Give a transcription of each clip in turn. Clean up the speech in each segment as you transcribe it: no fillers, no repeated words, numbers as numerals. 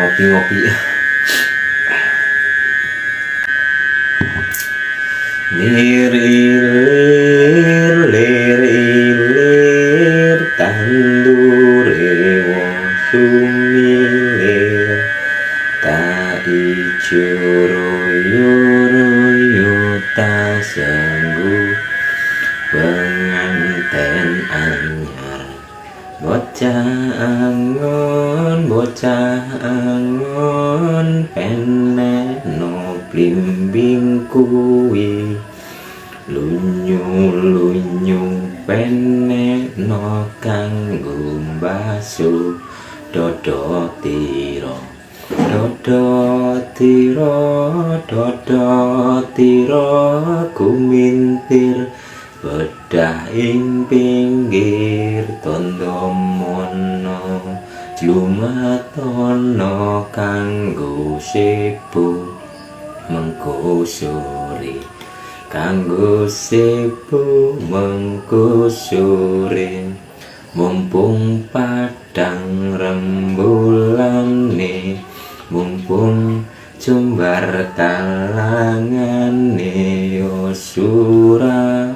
ngopi-ngopi. Lir lir tandure wong sumilir ta ijo royo ta sanggup penganten anyar bocah angon penek no blimbing kuwi lunyu penek no kanggo mbaso dodo tiro kumintir bedah ing pinggir tondo mono lumatono kanggo sepu mengko sore mumpung padang rembulane mumpung jembar talangane sura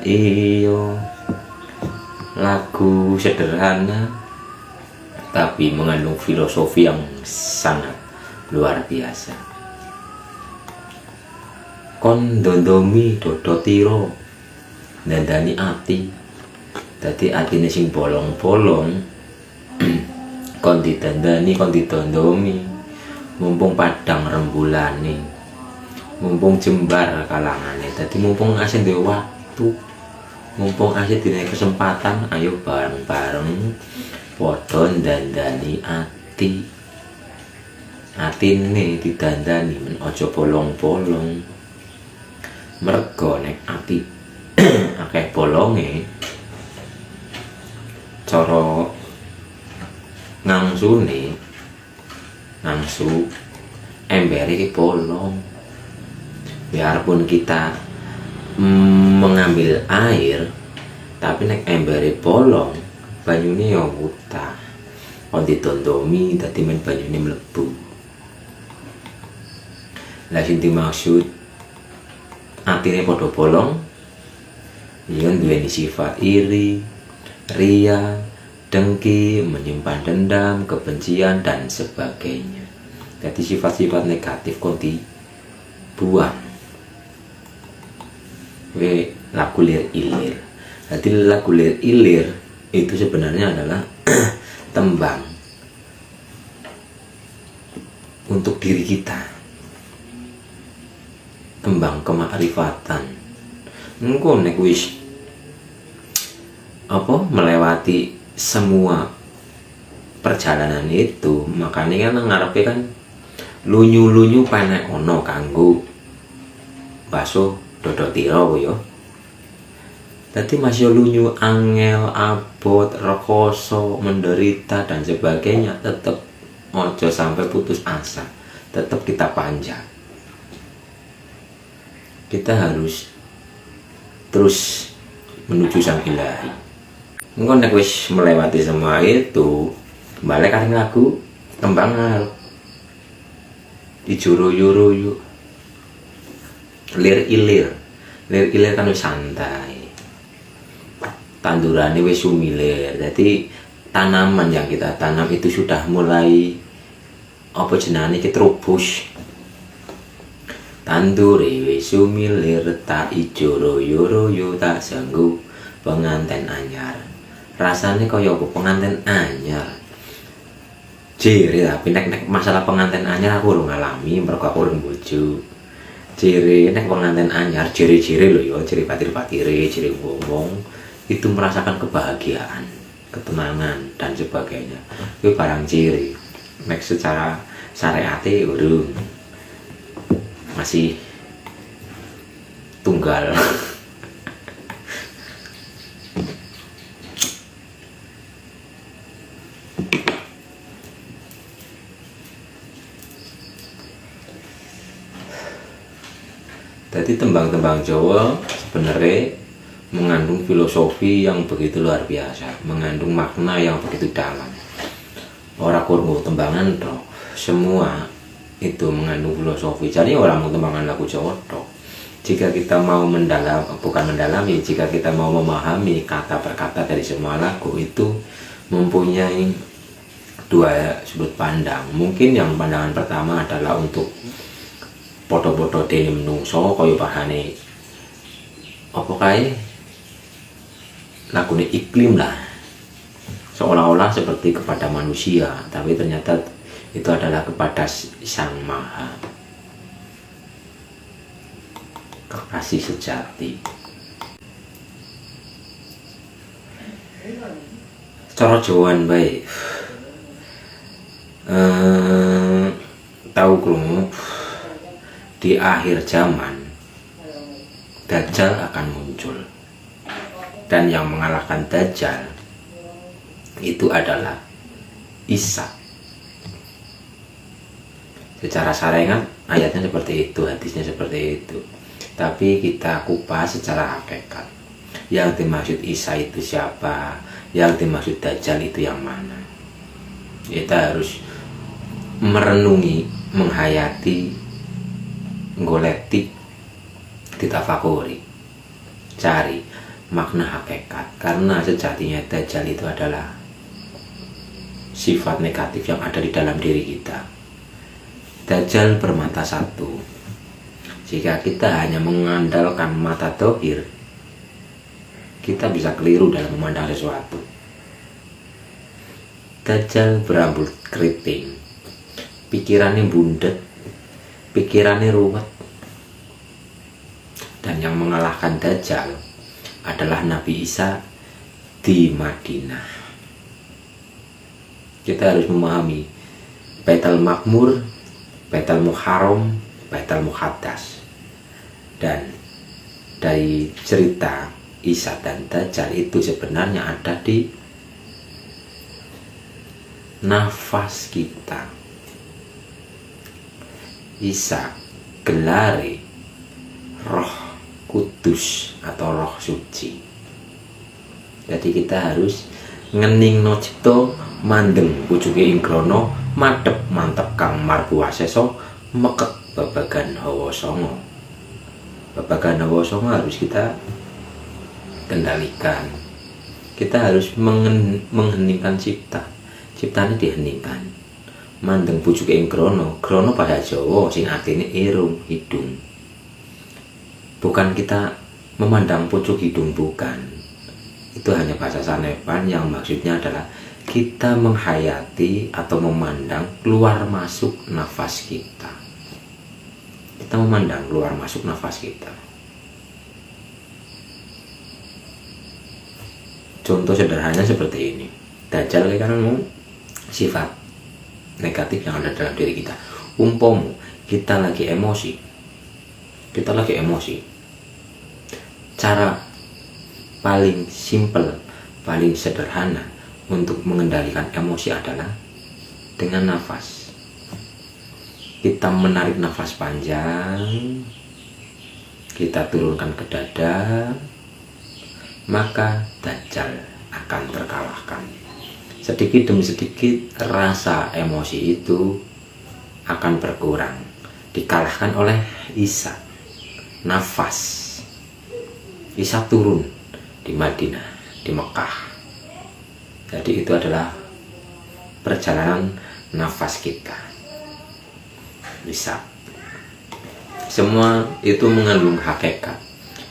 iyo. Lagu sederhana tapi mengandung filosofi yang sangat luar biasa. Kon dondomi dodo tiro dandani ati dadi atine sing bolong-bolong kon ditandani kon ditondomi mumpung padang rembulane mumpung jembar kalangane dadi mumpung asih duwe waktu mumpung asih dine kesempatan ayo bareng-bareng padha dandani atine didandani men aja bolong-bolong mergo nek ati akeh bolonge cara ngangsu embere bolong. Biarpun kita mengambil air tapi nek embere bolong banyune ya mutah kon ditondomi dadi men banyune mlebu. Lah sing dimaksud atine padha bolong ya duweni sifat iri, ria, dengki, menyimpan dendam, kebencian dan sebagainya. Jadi sifat-sifat negatif kon dibuang. Lagu lir ilir. Jadi lagu lir ilir itu sebenarnya adalah tembang untuk diri kita, tembang kemakrifatan. Engko nek wis melewati semua perjalanan itu, makanya kan ngarepe kan lunyu panek ono kanggo baso dodo tiro yo. Dadi masih lunyu angel, abot, rekoso, menderita dan sebagainya, tetap ojo sampai putus asa, tetap kita panjang. Kita harus terus menuju sang ilahi. Engko nek wis melewati semua itu, balik karo lagu tembang dijuru-yuru lir ilir kan wis santai, tandurane wis sumilir. Jadi tanaman yang kita tanam itu sudah mulai terubus. Tandure wis sumilir tak ijo royo tak sanggup penganten anyar. Rasane kaya apa penganten anyar. Jere tapi nek masalah penganten anyar aku urung ngalami mergo aku urung bojo. Jere nek penganten anyar jere-jere lho ya, jere batir-batire, jere wong itu merasakan kebahagiaan, ketenangan dan sebagainya. Itu barang jere. Nek secara syariate urung. Masih tunggal. Jadi tembang-tembang Jawa sebenarnya mengandung filosofi yang begitu luar biasa, mengandung makna yang begitu dalam. Ora kurang tembangan toh, semua itu mengandung filosofi. Jadi orang mau tembangan lagu Jawa toh. Jika kita mau mendalami, jika kita mau memahami kata per kata dari semua lagu itu mempunyai dua sudut pandang. Mungkin yang pandangan pertama adalah untuk foto-foto dene menungso kaya bahane apa kae lagune iklim lah, seolah-olah seperti kepada manusia, tapi ternyata itu adalah kepada Sang Maha, kekasih sejati. Cara Jawaan baik tahu krungu di akhir zaman Dajjal akan muncul, dan yang mengalahkan Dajjal itu adalah Isa. Secara sarengan ayatnya seperti itu, hadisnya seperti itu, tapi kita kupas secara hakikat. Yang dimaksud Isa itu siapa, yang dimaksud Dajjal itu yang mana. Kita harus merenungi, menghayati, goleti, ditafakuri, cari makna hakikat. Karena sejatinya Dajjal itu adalah sifat negatif yang ada di dalam diri kita. Dajjal bermata satu. Jika kita hanya mengandalkan mata dohir, kita bisa keliru dalam memandang sesuatu. Dajjal berambut keriting, pikirannya bundet, pikirannya ruwet. Dan yang mengalahkan Dajjal adalah Nabi Isa di Madinah. Kita harus memahami Baitul Makmur, Baitul Muharram, Baitul Muqaddas. Dan dari cerita Isa dan Dajjal itu sebenarnya ada di nafas kita. Isa gelare Roh Kudus atau Roh Suci. Jadi kita harus ngeningno cipta mandeng pucuke inggrana madhep mantep kang marbu asesa meket babagan hawa sanga. Babagan hawa sanga harus kita kendalikan. Kita harus mengheningkan cipta. Ciptane diheningkan. Mandeng pucuke inggrana, grana bahasa Jawa sing artine irung, hidung. Bukan kita memandang pucuk hidung, bukan. Itu hanya bahasa sanepan yang maksudnya adalah kita menghayati atau memandang keluar masuk nafas kita. Kita memandang keluar masuk nafas kita. Contoh sederhananya seperti ini. Dajjal kan sifat negatif yang ada dalam diri kita. Umpama kita lagi emosi, cara paling simple, paling sederhana untuk mengendalikan emosi adalah dengan nafas. Kita menarik nafas panjang, kita turunkan ke dada, maka Dajjal akan terkalahkan. Sedikit demi sedikit rasa emosi itu akan berkurang, dikalahkan oleh Isa. Nafas Isa turun di Madinah, di Mekah. Jadi itu adalah perjalanan nafas kita. Bisa. Semua itu mengandung hakikat.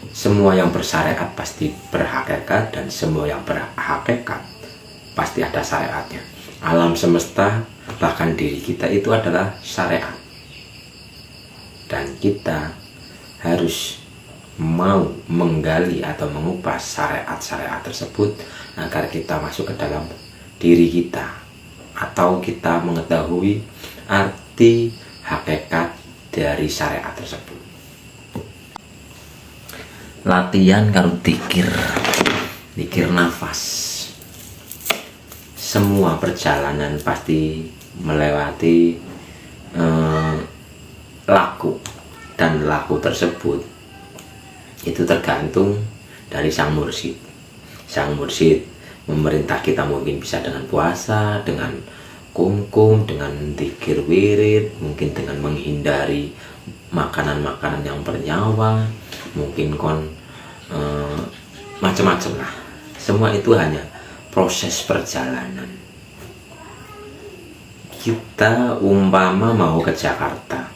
Semua yang bersyariat pasti berhakikat, dan semua yang berhakikat pasti ada syariatnya. Alam semesta, bahkan diri kita itu adalah syariat. Dan kita harus mau menggali atau mengupas syariat-syariat tersebut agar kita masuk ke dalam diri kita, atau kita mengetahui arti hakikat dari syariat tersebut. Latihan karo dikir nafas. Semua perjalanan pasti melewati laku, dan laku tersebut itu tergantung dari sang mursyid. Sang mursyid memerintah kita mungkin bisa dengan puasa, dengan kumkum, dengan zikir wirid, mungkin dengan menghindari makanan-makanan yang bernyawa, mungkin macam-macam lah. Semua itu hanya proses perjalanan. Kita umpama mau ke Jakarta,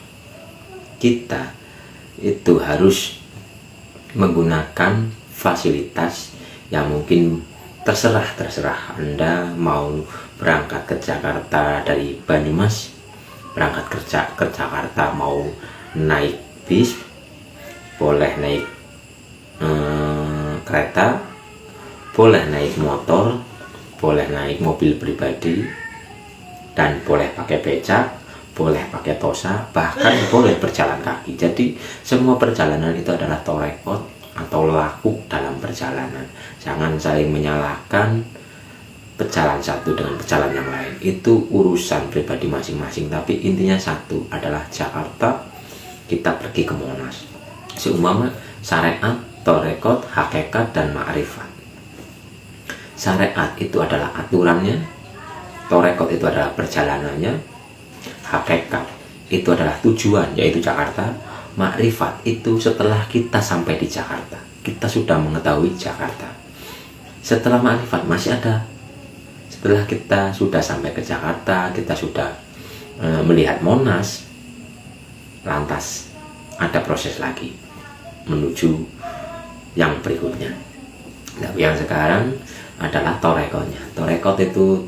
kita itu harus menggunakan fasilitas yang mungkin terserah Anda mau berangkat ke Jakarta dari Banyumas, berangkat kerja ke Jakarta mau naik bis, boleh naik kereta, boleh naik motor, boleh naik mobil pribadi, dan boleh pakai becak, boleh pakai tosa, bahkan boleh berjalan kaki. Jadi semua perjalanan itu adalah torekot atau laku dalam perjalanan. Jangan saling menyalahkan pejalan satu dengan pejalan yang lain, itu urusan pribadi masing-masing. Tapi intinya satu, adalah Jakarta, kita pergi ke Monas. Seumpama syariat, torekot, hakikat, dan ma'rifat. Syariat itu adalah aturannya, torekot itu adalah perjalanannya, hakikat itu adalah tujuan, yaitu Jakarta. Ma'rifat itu setelah kita sampai di Jakarta, kita sudah mengetahui Jakarta. Setelah ma'rifat masih ada. Setelah kita sudah sampai ke Jakarta, kita sudah melihat Monas, lantas ada proses lagi menuju yang berikutnya. Nah, yang sekarang adalah torekotnya. Torekot itu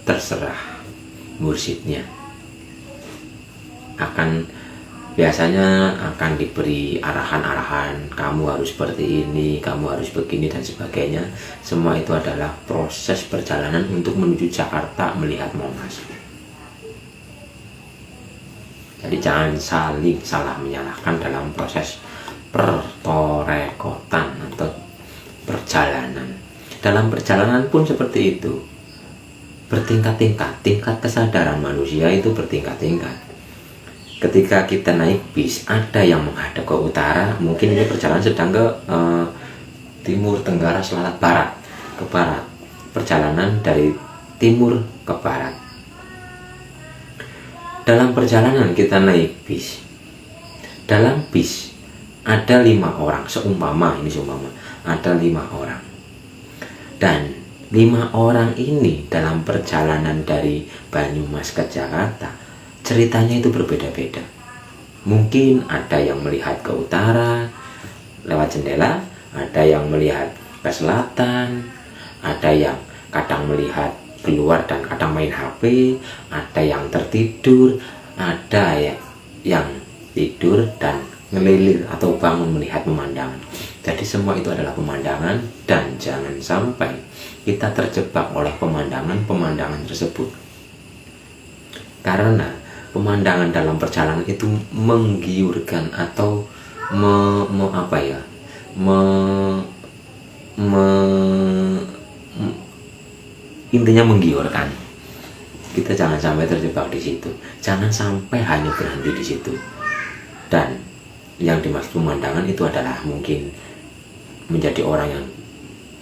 terserah mursyidnya, biasanya akan diberi arahan-arahan, kamu harus seperti ini, kamu harus begini, dan sebagainya. Semua itu adalah proses perjalanan untuk menuju Jakarta melihat Monas. Jadi jangan saling salah menyalahkan dalam proses pertorekotan atau perjalanan. Dalam perjalanan pun seperti itu, bertingkat-tingkat. Tingkat kesadaran manusia itu bertingkat-tingkat. Ketika kita naik bis, ada yang menghadap ke utara, mungkin ini perjalanan sedang ke timur, tenggara, selatan, barat, ke barat. Perjalanan dari timur ke barat. Dalam perjalanan kita naik bis. Dalam bis ada 5 orang, seumpama ada 5 orang. Dan 5 orang ini dalam perjalanan dari Banyumas ke Jakarta, ceritanya itu berbeda-beda. Mungkin ada yang melihat ke utara lewat jendela, ada yang melihat ke selatan, ada yang kadang melihat keluar dan kadang main HP, ada yang tertidur, ada yang tidur dan ngelilir atau bangun melihat pemandangan. Jadi semua itu adalah pemandangan, dan jangan sampai kita terjebak oleh pemandangan tersebut. Karena pemandangan dalam perjalanan itu menggiurkan atau intinya menggiurkan. Kita jangan sampai terjebak di situ. Jangan sampai hanya berhenti di situ. Dan yang dimaksud pemandangan itu adalah mungkin menjadi orang yang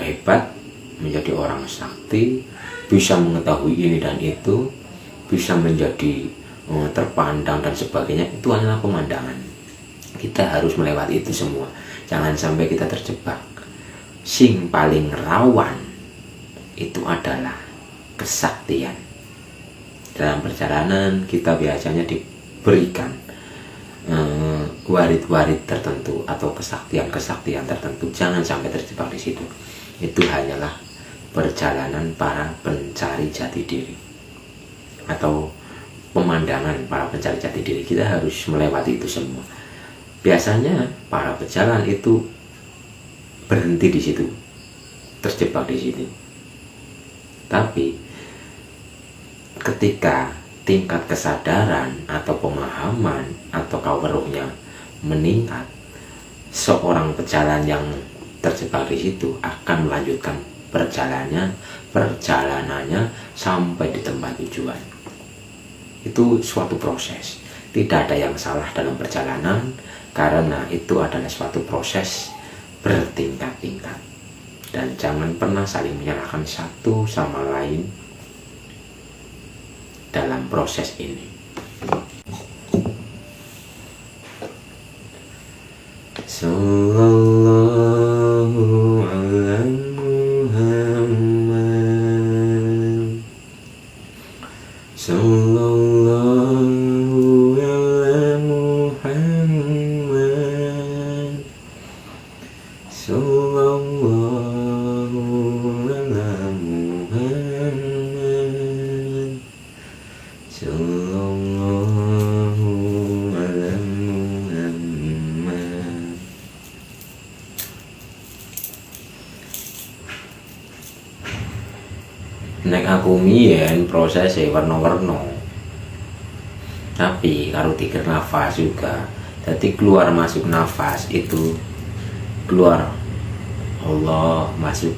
hebat, menjadi orang sakti, bisa mengetahui ini dan itu, bisa menjadi terpandang dan sebagainya. Itu adalah pemandangan. Kita harus melewati itu semua. Jangan sampai kita terjebak. Sing paling rawan itu adalah kesaktian. Dalam perjalanan kita biasanya diberikan warid-warid tertentu atau kesaktian tertentu. Jangan sampai terjebak di situ. Itu hanyalah perjalanan para pencari jati diri atau pemandangan para pencari jati diri. Kita harus melewati itu semua. Biasanya para pejalan itu berhenti di situ, terjebak di situ. Tapi ketika tingkat kesadaran atau pemahaman atau kawruhnya meningkat, seorang pejalan yang terjebak di situ akan melanjutkan perjalanannya sampai di tempat tujuan. Itu suatu proses. Tidak ada yang salah dalam perjalanan, karena itu adalah suatu proses bertingkat-tingkat. Dan jangan pernah saling menyalahkan satu sama lain dalam proses ini. Sallallahu ala Muhammad, sallallahu ala Muhammad, sallallahu ala Muhammad, sallallahu ala Muhammad. Nek aku mien prosesnya warna-warna, tapi kalau dikir nafas juga, jadi keluar masuk nafas itu keluar Allah, masuk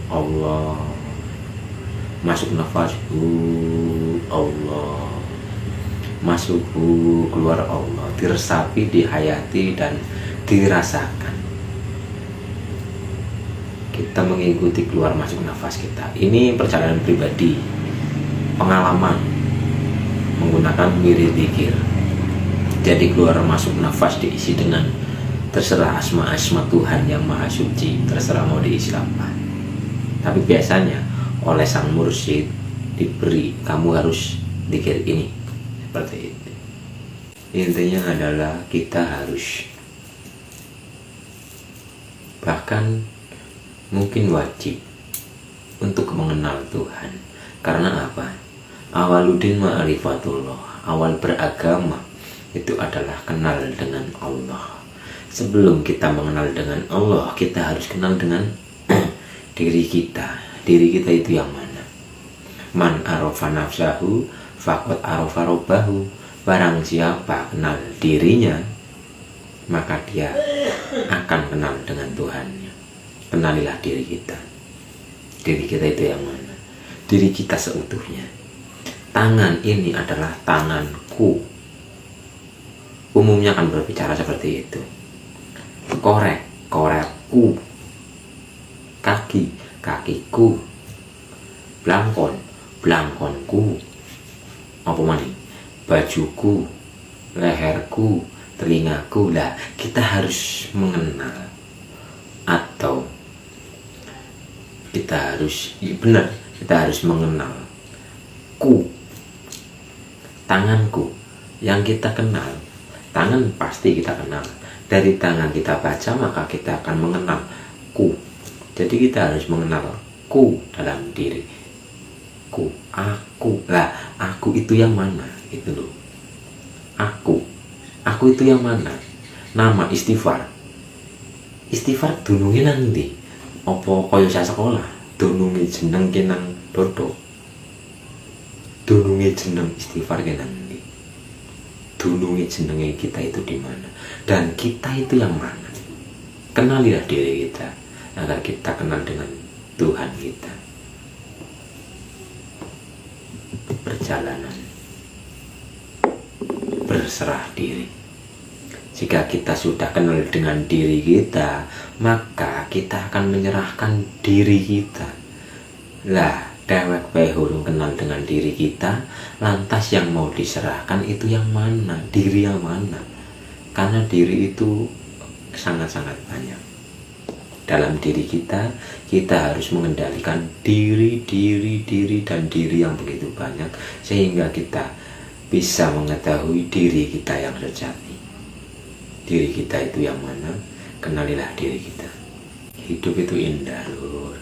Allah, masuk nafas Allah, masuk keluar Allah, diresapi, dihayati dan dirasakan. Kita mengikuti keluar masuk nafas kita. Ini perjalanan pribadi, pengalaman menggunakan wirid dzikir. Jadi keluar masuk nafas diisi dengan terserah asma-asma Tuhan yang maha suci, terserah mau diisi apa. Tapi biasanya oleh sang mursyid diberi, kamu harus dzikir ini, seperti itu. Intinya adalah kita harus, bahkan mungkin wajib untuk mengenal Tuhan. Karena apa? Awaluddin ma'rifatullah, awal beragama itu adalah kenal dengan Allah. Sebelum kita mengenal dengan Allah, kita harus kenal dengan diri kita. Diri kita itu yang mana? Man arafa nafsahu faqad arafa rabbahu. Barang siapa kenal dirinya, maka dia akan kenal dengan Tuhannya. Kenalilah diri kita. Diri kita itu yang mana? Diri kita seutuhnya. Tangan ini adalah tanganku. Umumnya akan berbicara seperti itu. Korek, korekku. Kaki, kakiku. Blangkon, blangkonku. Apa mana? Bajuku, leherku, telingaku. Lah, kita harus mengenal, atau kita harus, benar, kita harus mengenal tanganku yang kita kenal. Tangan pasti kita kenal. Dari tangan kita baca, maka kita akan mengenal Jadi kita harus mengenal dalam diri. Aku. Lah, aku itu yang mana? Itu loh. Aku itu yang mana? Nama istighfar. Istighfar dununge nang ndi? Apa kaya sak sekolah dununge jeneng kenang dodo? Dununge jeneng istighfar kenang ndi? Dununge jenenge kita itu di mana? Dan kita itu yang mana? Kenalilah diri kita agar kita kenal dengan Tuhan kita. Perjalanan berserah diri. Jika kita sudah kenal dengan diri kita, maka kita akan menyerahkan diri kita. Lah, dewek bae urung kenal dengan diri kita, lantas yang mau diserahkan itu yang mana? Diri yang mana? Karena diri itu sangat-sangat banyak. Dalam diri kita harus mengendalikan diri dan diri yang begitu banyak, sehingga kita bisa mengetahui diri kita yang sejati. Diri kita itu yang mana? Kenalilah diri kita. Hidup itu indah, Lur.